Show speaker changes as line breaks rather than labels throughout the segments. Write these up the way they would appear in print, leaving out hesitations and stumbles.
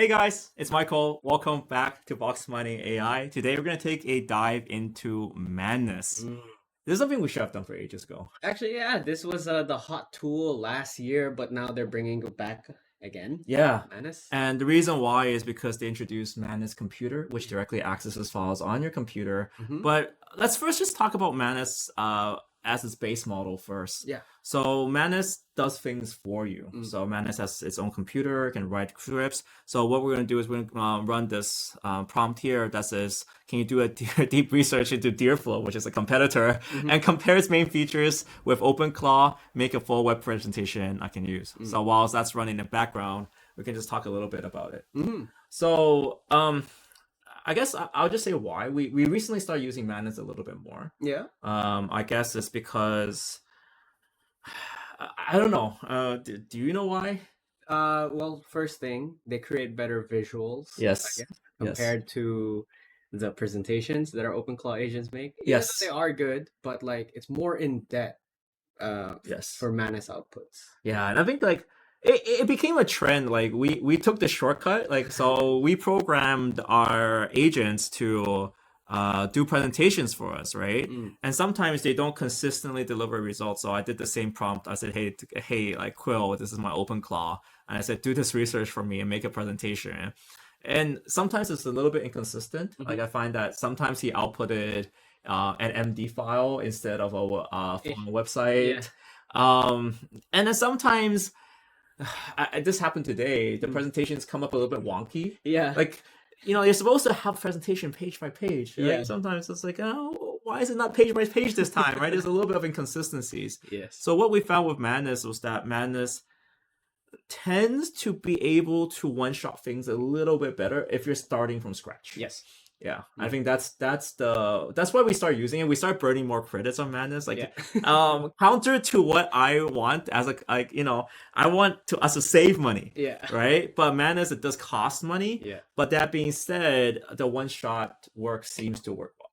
Hey guys, it's Michael. Welcome back to BoxminingAI. Today we're going to take a dive into Manus. This is something we should have done for ages ago.
Actually, yeah, this was the hot tool last year, but now they're bringing it back again.
Yeah,
Manus.
and the reason why is because they introduced Manus Computer, which directly accesses files on your computer. But let's first just talk about Manus as its base model first.
Yeah.
So Manus does things for you. So Manus has its own computer, can write scripts. So what we're going to do is we're going to run this prompt here that says, can you do a deep research into Deerflow, which is a competitor, and compare its main features with OpenClaw, make a full web presentation I can use. So whilst that's running in the background, we can just talk a little bit about it. So I guess I'll just say why. We recently started using Manus a little bit more.
Yeah.
I guess it's because I don't know. Do you know why?
Well, first thing, they create better visuals.
Yes.
I guess, compared to the presentations that our OpenClaw agents make.
Yes.
They are good, but like it's more in depth.
Yes.
For Manus outputs.
Yeah, and I think like it became a trend. Like we took the shortcut. Like so we programmed our agents to do presentations for us, right? And sometimes they don't consistently deliver results. So I did the same prompt. I said, hey, like Quill, this is my OpenClaw, and I said, do this research for me and make a presentation. And sometimes it's a little bit inconsistent. Like I find that sometimes he outputted an MD file instead of a formal website. And then sometimes this happened today. The presentations come up a little bit wonky.
Yeah.
Like, you're supposed to have presentation page by page, right?
Yeah.
Sometimes it's like, oh, why is it not page by page this time, right? There's a little bit of inconsistencies.
Yes.
So what we found with Manus was that Manus tends to be able to one-shot things a little bit better if you're starting from scratch.
Yes.
Yeah, I think that's why we start using it. We start burning more credits on Manus, counter to what I want as I want us to save money.
Yeah.
Right, but Manus, it does cost money.
Yeah.
But that being said, the one-shot work seems to work well.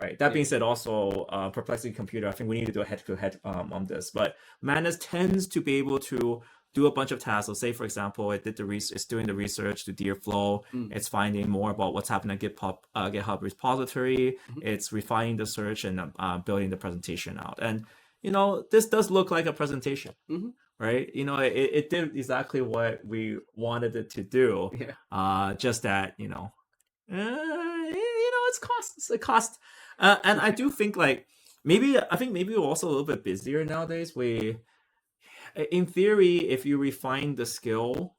Right. That being said, also Perplexity Computer, I think we need to do a head-to-head on this. But Manus tends to be able to do a bunch of tasks. So say, for example, it's doing the research to Deerflow. It's finding more about what's happening at GitHub repository. It's refining the search and building the presentation out. And, this does look like a presentation, right? It did exactly what we wanted it to do.
Yeah.
Just that, it's a cost. And I do think maybe we're also a little bit busier nowadays. In theory, if you refine the skill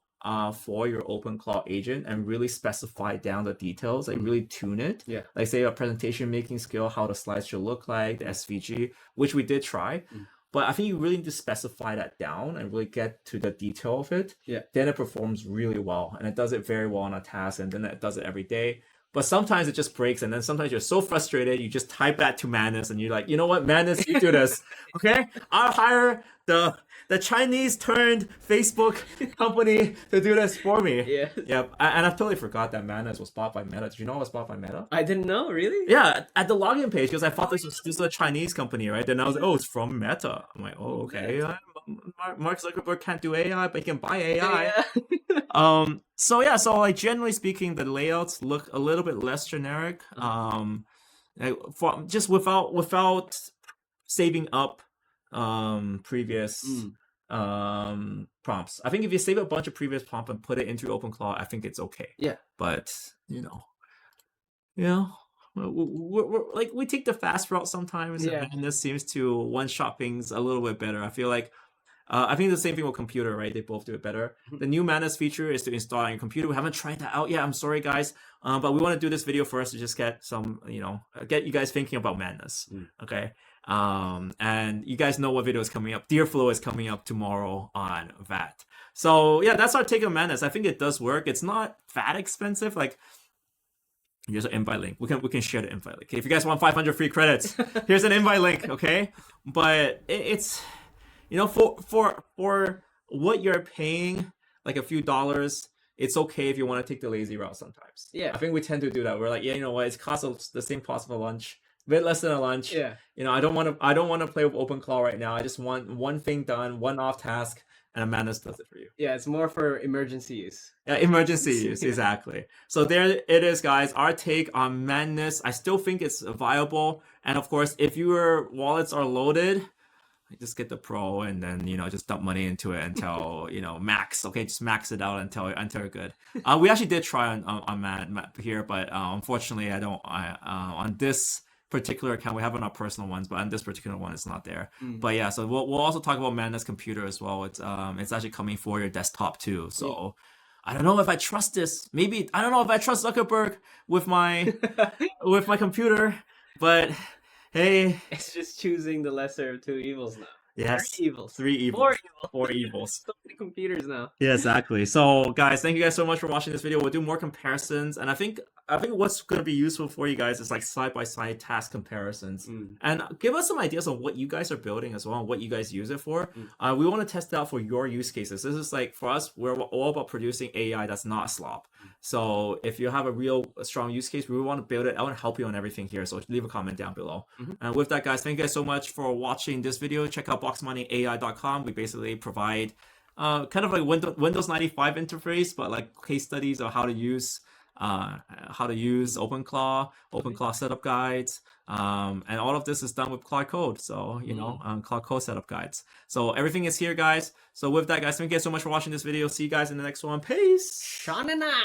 for your OpenClaw agent and really specify down the details, like really tune it, like say a presentation making skill, how the slides should look like, the SVG, which we did try, but I think you really need to specify that down and really get to the detail of it. Then it performs really well, and it does it very well on a task, and then it does it every day. But sometimes it just breaks, and then sometimes you're so frustrated, you just type that to Manus, and you're like, you know what, Manus, you do this, okay? I'll hire the Chinese turned Facebook company to do this for me. Yep. And I totally forgot that Manus was bought by Meta. Did you know it was bought by Meta?
I didn't know, really?
Yeah, at the login page, because I thought this was a Chinese company, right? Then I was like, oh, it's from Meta. I'm like, oh, okay. Mark Zuckerberg can't do AI, but he can buy AI. So like generally speaking, the layouts look a little bit less generic. Just without saving up previous prompts. I think if you save a bunch of previous prompts and put it into OpenClaw, I think it's okay.
Yeah.
But we take the fast route sometimes, and this seems to one-shot things a little bit better. I feel like I think the same thing with computer, right? They both do it better. The new Manus feature is to install on your computer. We haven't tried that out yet. I'm sorry, guys. But we want to do this video first to just get some, get you guys thinking about Manus. Okay. And you guys know what video is coming up. Deerflow is coming up tomorrow on that. So yeah, that's our take on Manus. I think it does work. It's not that expensive. Like, here's an invite link. We can share the invite link. Okay? If you guys want 500 free credits, here's an invite link. Okay. But it's, for what you're paying, like a few dollars, it's okay if you want to take the lazy route sometimes.
Yeah.
I think we tend to do that. We're like, you know what? It's cost the same cost of a lunch, a bit less than a lunch.
Yeah.
I don't want to play with OpenClaw right now. I just want one thing done, one off task. and a Manus does it for you.
Yeah, it's more for emergency use.
Yeah, emergency use,
Yeah.
exactly. So there it is, guys. Our take on Madness. I still think it's viable. And of course, if your wallets are loaded, just get the pro and then just dump money into it until max. Okay, just max it out until you're good. We actually did try on Matt here, but unfortunately, I don't. On this particular account, we have on our personal ones, but on this particular one, it's not there. But yeah, so we'll also talk about Madness Computer as well. It's actually coming for your desktop too. So I don't know if I trust this. Maybe I don't know if I trust Zuckerberg with my computer, but hey,
It's just choosing the lesser of two evils now.
yes,
3 evils.
3 evils,
Four evils.
4 evils.
So many computers now.
Yeah, exactly. So, guys, thank you guys so much for watching this video. We'll do more comparisons, and I think what's going to be useful for you guys is like side-by-side task comparisons, and give us some ideas on what you guys are building as well, and what you guys use it for. We want to test it out for your use cases. This is like for us, we're all about producing AI that's not slop. So, if you have a real strong use case, we want to build it. I want to help you on everything here. So, leave a comment down below. And with that, guys, thank you guys so much for watching this video. Check out BoxminingAI.com. We basically provide kind of like Windows 95 interface, but like case studies of how to use OpenClaw setup guides, and all of this is done with Claude Code. So Claude Code setup guides. So everything is here, guys. So with that, guys, thank you guys so much for watching this video. See you guys in the next one. Peace.
Sean and I.